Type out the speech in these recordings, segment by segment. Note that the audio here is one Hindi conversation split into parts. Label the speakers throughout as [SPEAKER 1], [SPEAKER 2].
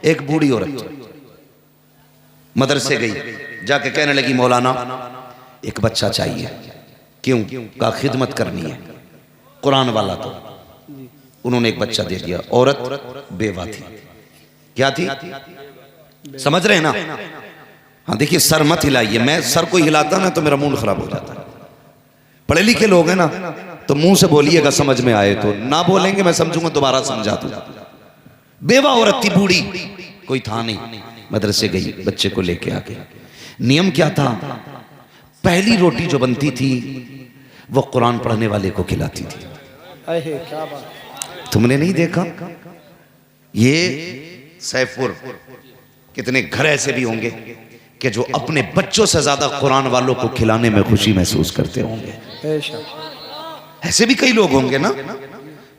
[SPEAKER 1] एक बूढ़ी औरत मदरसे गई, जाके कहने लगी मौलाना एक बच्चा चाहिए। क्यों? का खिदमत करनी है, कुरान वाला। तो उन्होंने एक बच्चा दे दिया। औरत बेवा थी। क्या थी? समझ रहे हैं ना? हाँ देखिए, सर मत हिलाइए, मैं सर को हिलाता ना तो मेरा मूड खराब हो जाता है। पढ़े लिखे लोग हैं ना तो मुंह से बोलिएगा समझ में आए, तो ना बोलेंगे मैं समझूंगा दोबारा समझा दूं। बेवा औरत थी, बूढ़ी, कोई था नहीं। मदरसे गई, बच्चे को लेके आ गई। नियम क्या था? पहली रोटी जो बनती थी वो कुरान पढ़ने वाले को खिलाती थी।
[SPEAKER 2] क्या बात।
[SPEAKER 1] तुमने नहीं देखा? ये सैफपुर कितने घर ऐसे भी होंगे कि जो अपने बच्चों से ज्यादा कुरान वालों को खिलाने में खुशी महसूस करते होंगे। ऐसे भी कई लोग होंगे ना।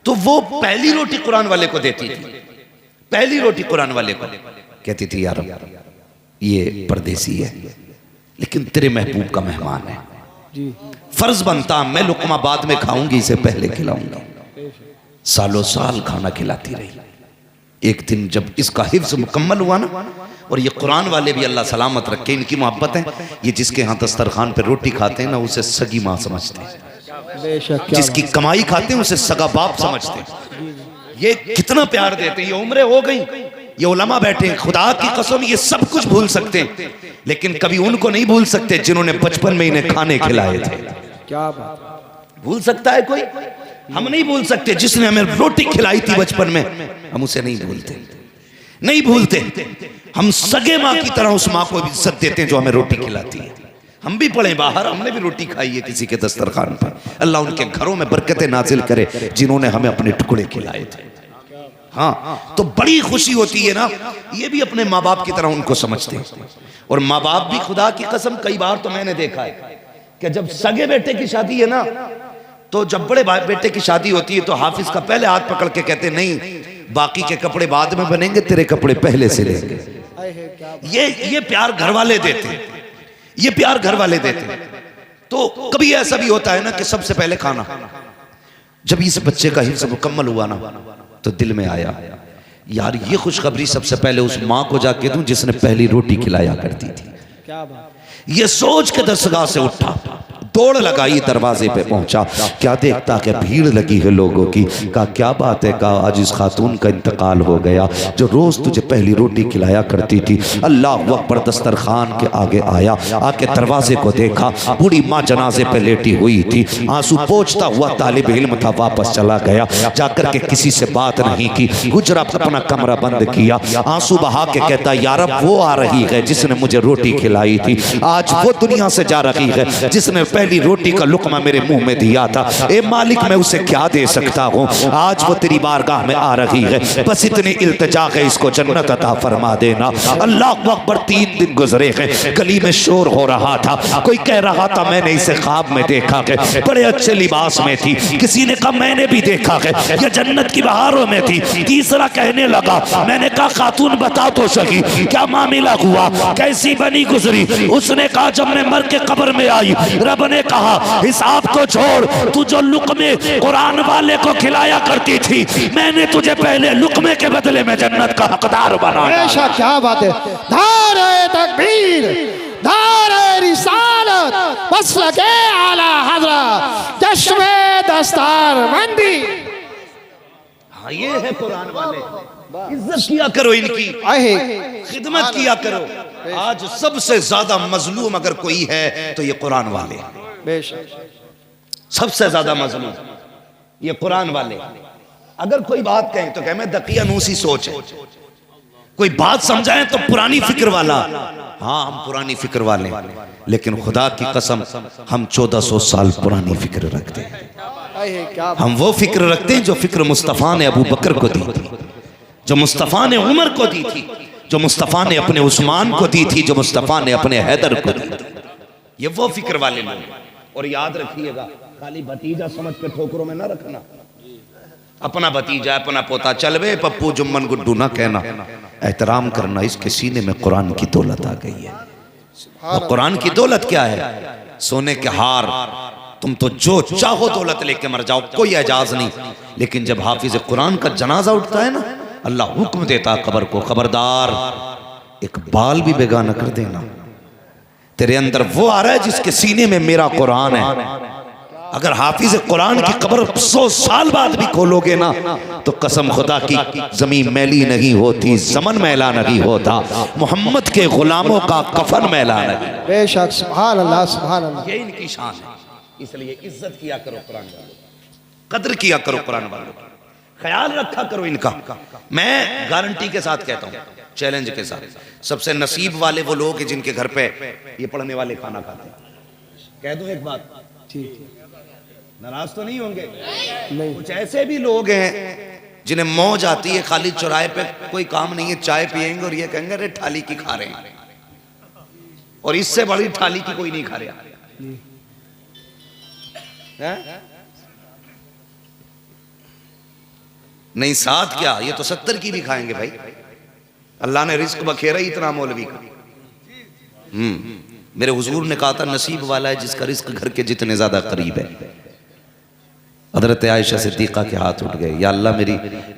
[SPEAKER 1] तो वो पहली रोटी कुरान वाले को देती थी, पहली रोटी कुरान वाले को। कहती थी यार ये परदेसी है लेकिन तेरे महबूब का मेहमान है, फर्ज बनता मैं लुकमा बाद में खाऊंगी, इसे पहले खिलाऊंगा। सालों साल खाना खिलाती रही। एक दिन जब इसका हिफ्ज़ मुकम्मल हुआ ना, और ये कुरान वाले भी अल्लाह सलामत रखे, इनकी मोहब्बत है, ये जिसके यहाँ दस्तरखान पे रोटी खाते हैं ना उसे सगी माँ समझते हैं, जिसकी कमाई खाते हैं उसे सगा बाप समझते हैं। ये कितना प्यार देते हैं। ये उम्रें हो गई, ये उलमा बैठे हैं, खुदा की कसम ये सब कुछ भूल सकते हैं लेकिन कभी उनको नहीं भूल सकते जिन्होंने बचपन में इन्हें खाने खिलाए थे।
[SPEAKER 2] क्या बात।
[SPEAKER 1] भूल सकता है कोई? हम नहीं भूल सकते। जिसने हमें रोटी खिलाई थी बचपन में, हम उसे नहीं भूलते, नहीं भूलते। हम सगे माँ की तरह उस माँ को भी इज्जत देते हैं जो हमें रोटी खिलाती है। हम भी पढ़े बाहर, हमने भी रोटी खाई है किसी के दस्तरखान पर। अल्लाह उनके घरों में बरकतें नाजिल करे जिन्होंने हमें अपने टुकड़े खिलाए थे। हाँ, तो बड़ी खुशी होती है ना। ये भी अपने माँ बाप की तरह उनको समझते हैं। और माँ बाप भी खुदा की कसम कई बार तो मैंने देखा है कि जब सगे बेटे की शादी है ना, तो जब बड़े बेटे की शादी होती है तो हाफिज का पहले हाथ पकड़ के कहते नहीं बाकी के कपड़े बाद में बनेंगे, तेरे कपड़े पहले से लेंगे। ये प्यार घर वाले देते हैं, ये प्यार घर वाले देते हैं। तो कभी ऐसा भी होता है ना कि सबसे पहले खाना। जब इस बच्चे का हिफ्ज़ मुकम्मल हुआ ना तो दिल में आया यार ये खुशखबरी सबसे पहले उस माँ को जाके दूं जिसने पहली रोटी खिलाया करती थी।
[SPEAKER 2] क्या बात।
[SPEAKER 1] ये सोच के दरगाह से उठा, दौड़ लगाई, दरवाजे पे पहुंचा। क्या देखता कि भीड़ लगी है लोगों की। कहा क्या बात है? कहा आज इस खातून का इंतकाल हो गया जो रोज तुझे पहली रोटी खिलाया करती थी। अल्लाह अकबर। दस्तरखान के आगे आया, आके दरवाजे को देखा, बूढ़ी माँ जनाजे पे लेटी हुई थी, आंसू पोंछता हुआ तालिब इल्म था, वापस चला गया। जाकर के किसी से बात नहीं की, गुजरा अपना कमरा बंद किया, आंसू बहा के कहता यार अब वो आ रही है जिसने मुझे रोटी खिलाई थी, आज वो दुनिया से जा रही है जिसने पहली रोटी का लुकमा मेरे मुंह में दिया था। ए मालिक मैं उसे क्या दे सकता हूँ, आज वो तेरी बारगाह में आ रही है, बस इतनी इल्तिजा है इसको जन्नत अता फरमा देना। अल्लाह अकबर। 3 दिन गुजरे हैं, गली में शोर हो रहा था, कोई कह रहा था मैंने इसे ख्वाब में देखा है, बड़े अच्छे लिबास में थी। किसी ने कहा मैंने भी देखा है, यह जन्नत की बहारों में थी। तीसरा कहने लगा, मैंने कहा खातून बता तो सही क्या मामला हुआ, कैसी बनी गुजरी। उसने कहा जब मैं मर के कब्र में आई रब ने कहा हिसाब को छोड़, तू जो लुकमे कुरान वाले को खिलाया करती थी मैंने तुझे पहले लुकमे के बदले में जन्नत का हकदार बनाया।
[SPEAKER 2] ऐसा क्या बात है। नारे तकबीर, नारे रिसालत, मसलके आला हज़रत, जश्न दस्तारबंदी।
[SPEAKER 1] हाँ ये है कुरान वाले। इज्जत किया करो इनकी, खिदमत किया करो। आज सबसे ज्यादा मजलूम अगर कोई है तो ये कुरान वाले, सबसे ज्यादा मजलूम ये कुरान वाले। अगर कोई बात कहें तो कहें मैं दकियानूसी सोच है, कोई बात समझाएं तो पुरानी फिक्र वाला। हाँ हम पुरानी फिक्र वाले, लेकिन खुदा की कसम हम 1400 साल पुरानी फिक्र रखते हैं। हम वो फिक्र रखते हैं जो फिक्र मुस्तफ़ा ने अबू बकर को दी थी, जो मुस्तफ़ा ने उमर को दी थी, जो मुस्तफ़ा ने अपने उस्मान को दी थी, जो मुस्तफ़ा ने अपने हैदर को दी थी। ये वो फिक्र वाले लोग। और याद रखिएगा खाली भतीजा समझ के ठोकरों में ना रखना। अपना भतीजा अपना पोता चल वे पप्पू जुम्मन गुड्डू ना कहना, एहतराम करना। इसके सीने में कुरान की दौलत आ गई है। और कुरान की दौलत क्या है? सोने के हार, तुम तो जो चाहो दौलत लेके मर जाओ, कोई एजाज नहीं। लेकिन जब हाफिज कुरान का जनाजा उठता है ना अल्लाह हुक्म देता कब्र को, खबरदार एक बाल भी बेगाना कर देना। तेरे अंदर वो आ रहा है जिसके सीने में मेरा कुरान है। अगर हाफिज कुरान की कब्र 100 साल बाद भी खोलोगे ना तो कसम खुदा की जमीन मैली नहीं होती, जमन मैला नहीं होता, मोहम्मद के गुलामों का कफन मैला नहीं।
[SPEAKER 2] बेशक, सुभान अल्लाह, सुभान अल्लाह।
[SPEAKER 1] ये इनकी शान है, इसलिए इज्जत किया करो कुरान वालों, कद्र किया करो कुरान वालों, ख्याल रखा करो इनका। मैं गारंटी के साथ कहता हूँ, चैलेंज के साथ, सबसे नसीब वाले वो लोग हैं जिनके घर पे ये पढ़ने वाले खाना खाते हैं। कह दूं एक बात, नाराज तो नहीं होंगे? नहीं। कुछ ऐसे भी लोग हैं जिन्हें मौज आती है, खाली चौराहे पे कोई काम नहीं है, चाय पियेंगे और ये कहेंगे अरे थाली की खा रहे हैं, और इससे बड़ी थाली की कोई नहीं खा रहा है? नहीं साथ क्या, ये तो 70 की भी खाएंगे भाई। अल्लाह ने रिस्क बखेरा ही इतना मौलवी का। मेरे हुजूर ने कहा था नसीब वाला है जिसका रिस्क घर के जितने ज्यादा करीब है। हज़रत आयशा सिद्दीक़ा के हाथ उठ गए, या अल्लाह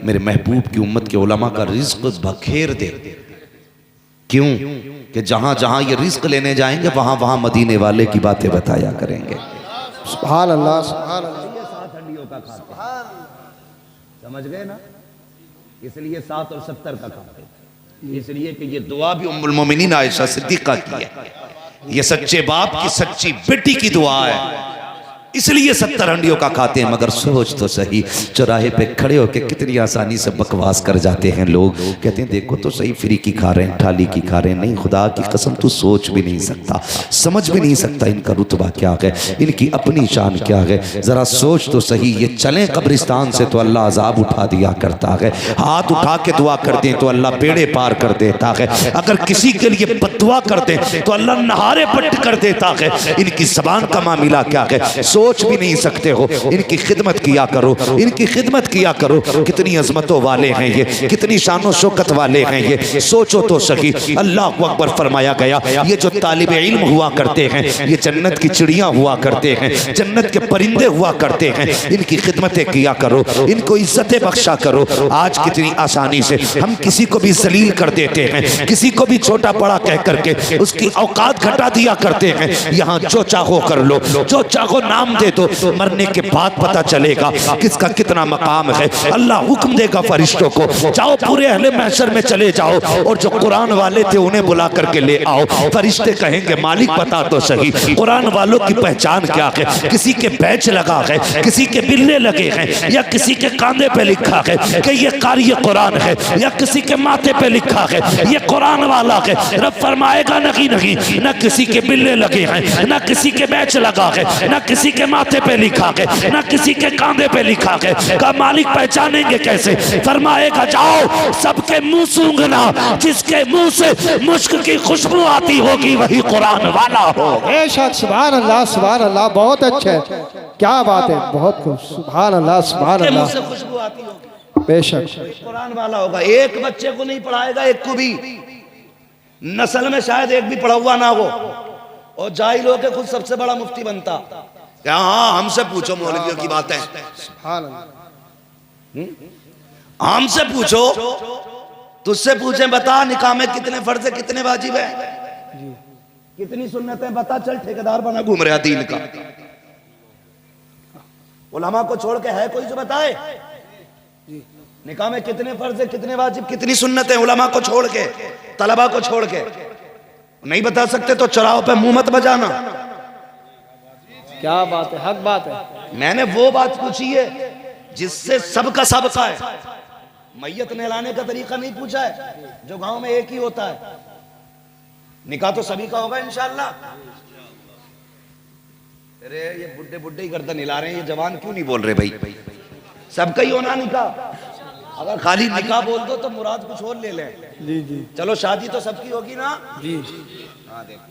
[SPEAKER 1] मेरे महबूब की उम्मत के उलमा का रिस्क बखेर दे। क्यों? कि जहां जहां ये रिस्क लेने जाएंगे वहां वहां मदीने वाले की बातें बताया करेंगे।
[SPEAKER 2] सुभान अल्लाह, सुभान अल्लाह।
[SPEAKER 1] समझ गए ना? इसलिए 7 और 70 का खाते, इसलिए कि ये दुआ भी उम्मुल मोमिनीन आयशा सिद्दीक़ा की है। ये सच्चे बाप की सच्ची बेटी की दुआ है, इसलिए 70 हंडियों का खाते हैं। मगर सोच तो सही, चौराहे पे खड़े होकर कितनी आसानी से बकवास कर जाते हैं लोग। कहते हैं देखो तो सही, फ्री की खा रहे हैं, थाली की खा रहे हैं। नहीं, खुदा की कसम तू सोच भी नहीं सकता, समझ भी नहीं सकता इनका रुतबा क्या है, इनकी अपनी शान क्या है। जरा सोच तो सही, ये चलें कब्रिस्तान से तो अल्लाह अजाब उठा दिया करता है, हाथ उठा के दुआ करते हैं तो अल्लाह बेड़े पार कर देता है। अगर किसी के लिए बददुआ करते तो अल्लाह नहारे पट्ट कर देता है। इनकी जबान का मामला क्या है, सोच भी नहीं सकते हो। इनकी खिदमत किया करो, इनकी खिदमत किया करो। कितनी अजमतों वाले हैं ये, कितनी शानो शौकत वाले हैं ये, सोचो तो सही। अल्लाह अकबर फरमाया गया, ये जो तालिबे इल्म हुआ करते हैं ये जन्नत की चिड़ियां हुआ करते हैं, जन्नत के परिंदे हुआ करते हैं। इनकी खिदमतें किया करो, इनको इज्जतें बख्शा करो। आज कितनी आसानी से हम किसी को भी जलील कर देते हैं, किसी को भी छोटा बड़ा कह करके उसकी औकात घटा दिया करते हैं। यहाँ जो चाहो कर लो, जो चाहो नाम दे दो, मरने के बाद पता चलेगा किसका कितना मकाम है। अल्लाह हुक्म देगा फरिश्तों को, जाओ पूरे अहले महशर में चले जाओ और जो कुरान वाले थे उन्हें बुला करके ले आओ। फरिश्ते कहेंगे मालिक बता तो सही, कुरान वालों की पहचान क्या है? किसी के बैच लगा है, किसी के बिल्ले लगे हैं, या किसी के कांधे पे लिखा है कि ये कारी कुरान है, या किसी के माथे पे लिखा है ये कुरान वाला है। रब फरमाएगा नहीं नहीं, न किसी के बिल्ले लगे हैं, न किसी के बैच लगा है, न किसी के माथे पे लिखा है, न किसी के कांधे पे लिखा है। का मालिक पहचानेंगे कैसे? फरमाएगा जाओ सबके मुंह सूंघना, जिसके मुंह से मुश्क की खुशबू आती होगी वही कुरान वाला हो।
[SPEAKER 2] बेशक, सुभान अल्लाह, सुभान अल्लाह। बहुत अच्छे, क्या बात है, बहुत खूब। सुभान अल्लाह, सुभान अल्लाह।
[SPEAKER 1] खुशबू आती होगी
[SPEAKER 2] बेशक,
[SPEAKER 1] कुरान वाला होगा। एक बच्चे को नहीं पढ़ाएगा, एक को भी, नस्ल में शायद एक भी पढ़ा हुआ ना हो, और जाहिल होकर खुद सबसे बड़ा मुफ्ती बनता। हाँ, हमसे पूछो मौलवियों की बातें, हमसे पूछो, तुझसे पूछे बता निकाह में कितने फर्ज है, कितने वाजिब है, कितनी सुन्नतें बता। चल ठेकेदार बना घूम रहा दीन का। उलमा को छोड़ के है कोई जो बताए निकाह में कितने फर्ज है, कितने वाजिब, कितनी सुन्नतें? उलमा को छोड़ के, तलबा को छोड़ के नहीं बता सकते तो चौराहों पे मुंह मत बजाना।
[SPEAKER 2] क्या बात है, हक बात है।
[SPEAKER 1] मैंने वो बात पूछी है जिससे सबका सबका है। मैयत नहलाने का तरीका नहीं पूछा है जो गांव में एक ही होता है। निकाह तो सभी का होगा इंशाअल्लाह। अरे ये बुड्ढे बुड्ढे ही गर्दन हिला रहे हैं, ये जवान क्यों नहीं बोल रहे भाई? सबका ही होना निकाह। अगर खाली निकाह बोल दो तो मुराद कुछ और ले लें।
[SPEAKER 2] जी जी,
[SPEAKER 1] चलो शादी तो सबकी होगी ना
[SPEAKER 2] जी।
[SPEAKER 1] हाँ देखो,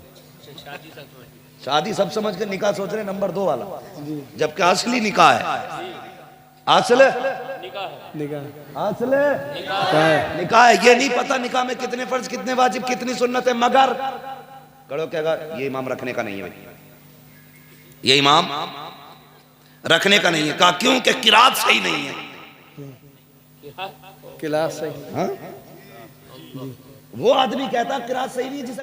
[SPEAKER 1] शादी सब समझ के निकाह सोच रहे नंबर 2 वाला, जबकि असली निकाह है। असले निकाह है। ये नहीं पता निकाह में कितने फर्ज, कितने वाजिब, कितनी सुन्नत है। मगर कड़ो कहेगा ये इमाम रखने का नहीं है, ये इमाम रखने का नहीं है। कहा क्यों? कि किरात सही नहीं है।
[SPEAKER 2] क्लास सही।
[SPEAKER 1] हाँ? वो आदमी कहता किरात सही नहीं जिसे